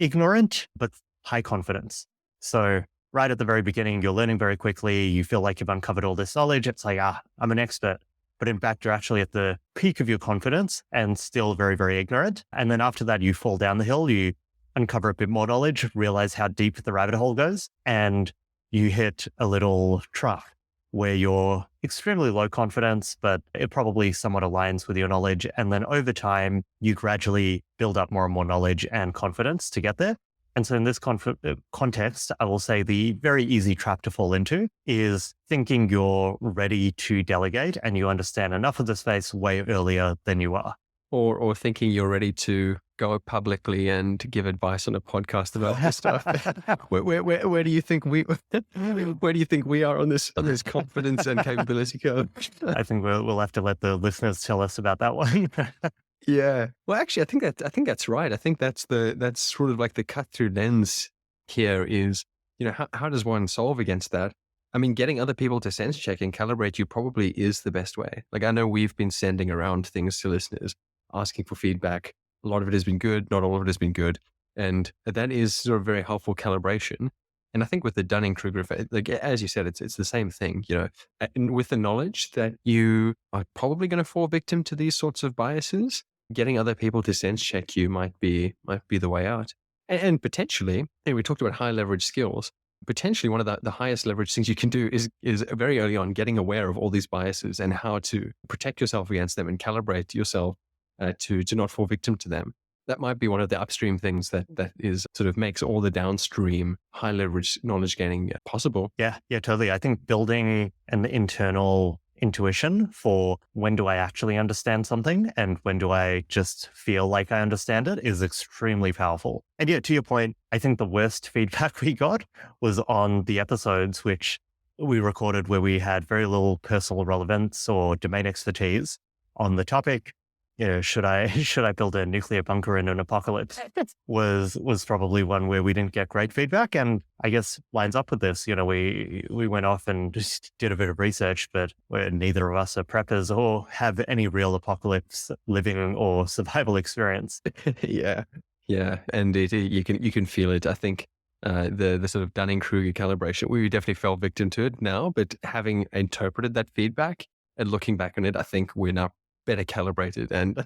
ignorant, but high confidence. So right at the very beginning, you're learning very quickly. You feel like you've uncovered all this knowledge. It's like, I'm an expert. But in fact, you're actually at the peak of your confidence and still very, very ignorant. And then after that, you fall down the hill, you uncover a bit more knowledge, realize how deep the rabbit hole goes, and you hit a little trough where you're extremely low confidence, but it probably somewhat aligns with your knowledge. And then over time, you gradually build up more and more knowledge and confidence to get there. And so in this context, I will say the very easy trap to fall into is thinking you're ready to delegate and you understand enough of the space way earlier than you are. Or thinking you're ready to go publicly and give advice on a podcast about this stuff. Where do you think we are on this confidence and capability curve? I think we'll have to let the listeners tell us about that one. Yeah. Well, actually, I think that's right. I think that's sort of like the cut through lens here is, how does one solve against that? I mean, getting other people to sense check and calibrate you probably is the best way. Like, I know we've been sending around things to listeners, asking for feedback. A lot of it has been good. Not all of it has been good. And that is sort of very helpful calibration. And I think with the Dunning-Kruger effect, like, as you said, it's the same thing, and with the knowledge that you are probably going to fall victim to these sorts of biases, getting other people to sense check you might be the way out. And potentially, we talked about high leverage skills. Potentially one of the highest leverage things you can do is very early on getting aware of all these biases and how to protect yourself against them and calibrate yourself to not fall victim to them. That might be one of the upstream things that is sort of makes all the downstream high leverage knowledge gaining possible. Yeah, totally. I think building an internal intuition for when do I actually understand something and when do I just feel like I understand it is extremely powerful. And yeah, to your point, I think the worst feedback we got was on the episodes which we recorded where we had very little personal relevance or domain expertise on the topic. Should I build a nuclear bunker in an apocalypse? was probably one where we didn't get great feedback, and I guess lines up with this. We went off and just did a bit of research, but neither of us are preppers or have any real apocalypse living or survival experience. Yeah, and you can feel it. I think the sort of Dunning-Kruger calibration, we definitely fell victim to it now, but having interpreted that feedback and looking back on it, I think we're now better calibrated. And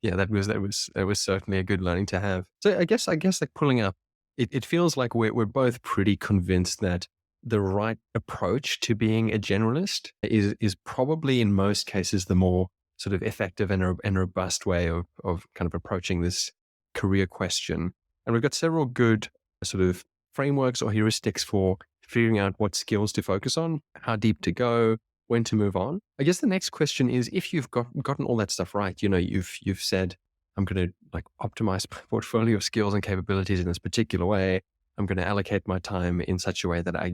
yeah, that was certainly a good learning to have. So I guess like pulling up, it feels like we're both pretty convinced that the right approach to being a generalist is probably in most cases the more sort of effective and robust way of kind of approaching this career question. And we've got several good sort of frameworks or heuristics for figuring out what skills to focus on, how deep to go, when to move on. I guess the next question is, if you've gotten all that stuff right, you've said, I'm going to like optimize my portfolio of skills and capabilities in this particular way. I'm going to allocate my time in such a way that I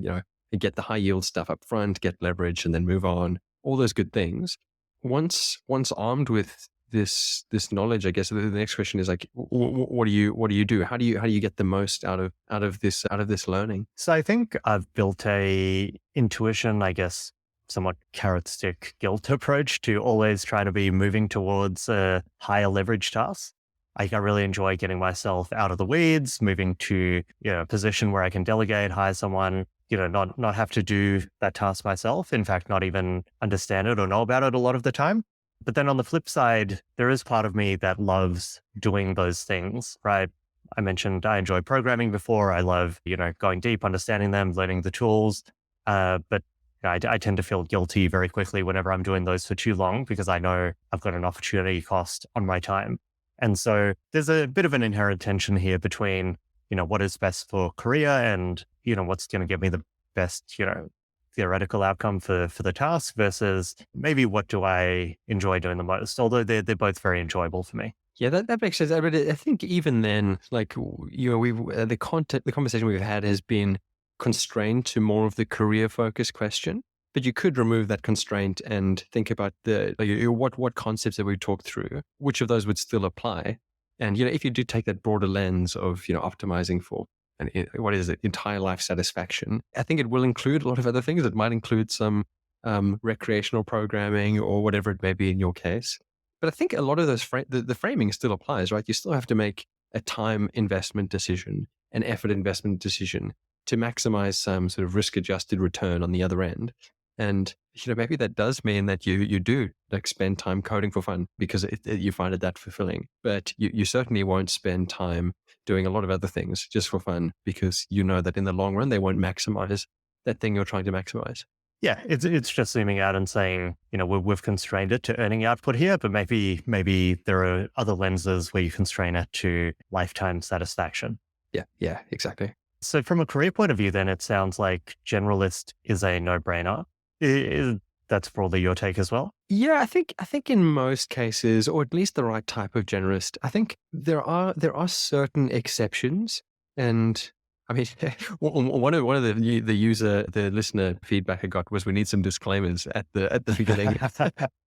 get the high yield stuff up front, get leverage, and then move on. All those good things. Once armed with this knowledge, I guess the next question is like, what do you do? How do you get the most out of this learning? So I think I've built a intuition, I guess, somewhat carrot stick guilt approach to always trying to be moving towards a higher leverage task. I really enjoy getting myself out of the weeds, moving to a position where I can delegate, hire someone, not have to do that task myself. In fact, not even understand it or know about it a lot of the time. But then on the flip side, there is part of me that loves doing those things, right? I mentioned I enjoy programming before. I love, going deep, understanding them, learning the tools. But I tend to feel guilty very quickly whenever I'm doing those for too long because I know I've got an opportunity cost on my time. And so there's a bit of an inherent tension here between, what is best for career and, what's going to get me the best, theoretical outcome for the task versus maybe what do I enjoy doing the most, although they're both very enjoyable for me. Yeah, that makes sense. But I think even then, like, the conversation we've had has been constrained to more of the career focused question, but you could remove that constraint and think about what concepts that we talked through, which of those would still apply. And, if you do take that broader lens of, optimizing for what is it, entire life satisfaction. I think it will include a lot of other things. It might include some recreational programming or whatever it may be in your case. But I think a lot of those the framing still applies, right? You still have to make a time investment decision, an effort investment decision to maximize some sort of risk adjusted return on the other end. And maybe that does mean that you do like spend time coding for fun because you find it that fulfilling. But you certainly won't spend time doing a lot of other things just for fun because you know that in the long run they won't maximize that thing you're trying to maximize. Yeah, it's just zooming out and saying, we've constrained it to earning output here, but maybe there are other lenses where you constrain it to lifetime satisfaction. Yeah, exactly. So from a career point of view, then it sounds like generalist is a no-brainer. That's probably your take as well. Yeah, I think in most cases, or at least the right type of generalist, I think there are certain exceptions, and I mean, one of the listener feedback I got was we need some disclaimers at the beginning,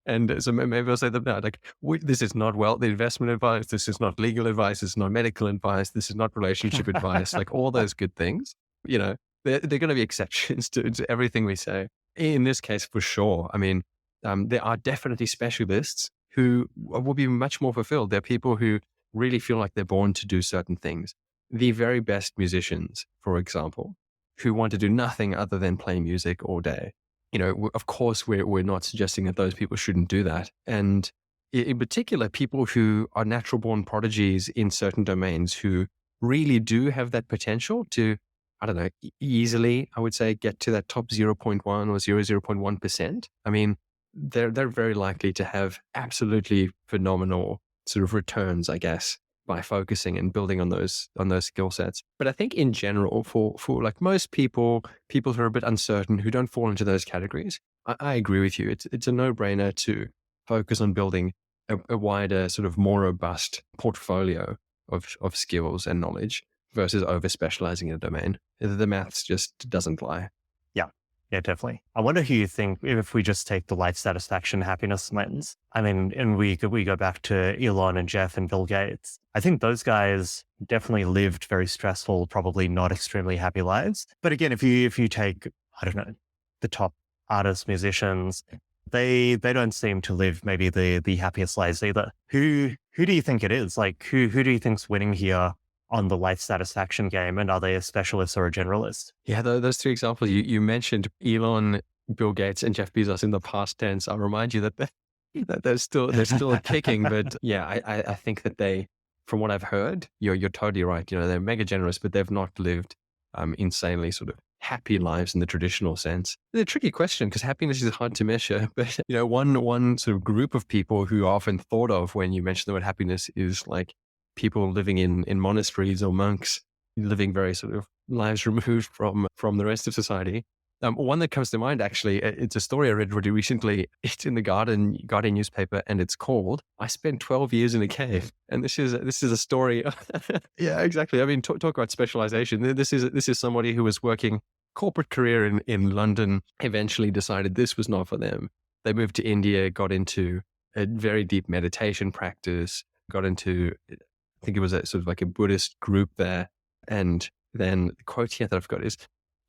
and so maybe I'll say them now. Like, this is not the investment advice. This is not legal advice. This is not medical advice. This is not relationship advice. Like all those good things, they're going to be exceptions to everything we say. In this case, for sure. I mean, there are definitely specialists who will be much more fulfilled. There are people who really feel like they're born to do certain things. The very best musicians, for example, who want to do nothing other than play music all day. Of course, we're not suggesting that those people shouldn't do that. And in particular, people who are natural born prodigies in certain domains who really do have that potential to, I don't know, easily, I would say, get to that top 0.1 or 0.1%. I mean, they're very likely to have absolutely phenomenal sort of returns, I guess, by focusing and building on those skill sets. But I think in general, for like most people who are a bit uncertain, who don't fall into those categories, I agree with you. It's a no-brainer to focus on building a wider, sort of more robust portfolio of skills and knowledge versus over specializing in a domain. The maths just doesn't lie. Yeah, definitely. I wonder who you think, if we just take the life satisfaction happiness lens, I mean, and we go back to Elon and Jeff and Bill Gates. I think those guys definitely lived very stressful, probably not extremely happy lives. But again, if you take, I don't know, the top artists, musicians, they don't seem to live maybe the happiest lives either. Who do you think it is? Like who do you think's winning here on the life satisfaction game, and are they a specialist or a generalist? Yeah, those three examples you mentioned, Elon, Bill Gates, and Jeff Bezos in the past tense. I'll remind you that they're still kicking. But yeah, I think that they, from what I've heard, you're totally right. They're mega generous, but they've not lived insanely sort of happy lives in the traditional sense. It's a tricky question because happiness is hard to measure. But one sort of group of people who are often thought of when you mention the word happiness is like people living in monasteries or monks, living very sort of lives removed from the rest of society. One that comes to mind, actually, it's a story I read really recently. It's in the Guardian newspaper, and it's called "I Spent 12 Years in a Cave." And this is a story. Yeah, exactly. I mean, talk about specialization. This is somebody who was working corporate career in London. Eventually, decided this was not for them. They moved to India, got into a very deep meditation practice, got into, I think it was a sort of like a Buddhist group there. And then the quote here that I've got is,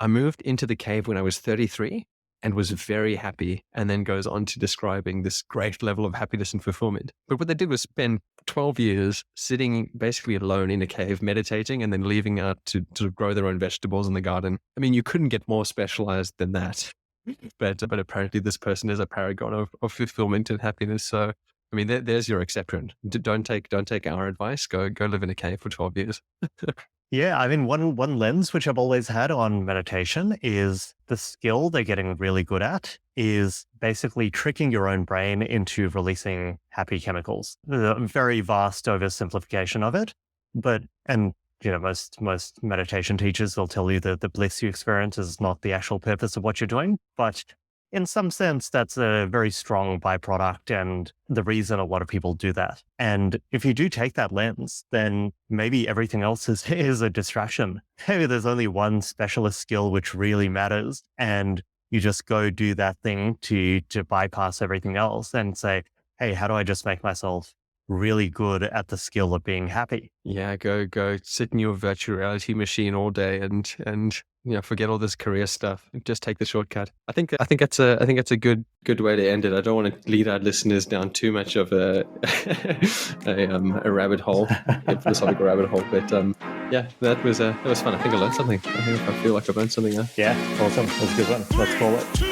"I moved into the cave when I was 33 and was very happy," and then goes on to describing this great level of happiness and fulfillment. But what they did was spend 12 years sitting basically alone in a cave, meditating, and then leaving out to sort of grow their own vegetables in the garden. I mean, you couldn't get more specialized than that. But apparently this person is a paragon of fulfillment and happiness. So, I mean, there's your exception. Don't take our advice. Go live in a cave for 12 years. Yeah, I mean, one lens which I've always had on meditation is the skill they're getting really good at is basically tricking your own brain into releasing happy chemicals. A very vast oversimplification of it, but most meditation teachers will tell you that the bliss you experience is not the actual purpose of what you're doing, but in some sense, that's a very strong byproduct and the reason a lot of people do that. And if you do take that lens, then maybe everything else is a distraction. Maybe there's only one specialist skill which really matters, and you just go do that thing to bypass everything else and say, hey, how do I just make myself really good at the skill of being happy. Yeah, go sit in your virtual reality machine all day and forget all this career stuff. Just take the shortcut. I think that's a good way to end it. I don't want to lead our listeners down too much of a a rabbit hole, a philosophical rabbit hole. But yeah, that was fun. I think I learned something. I feel like I've learned something now. Yeah, awesome. That's a good one. Let's call it.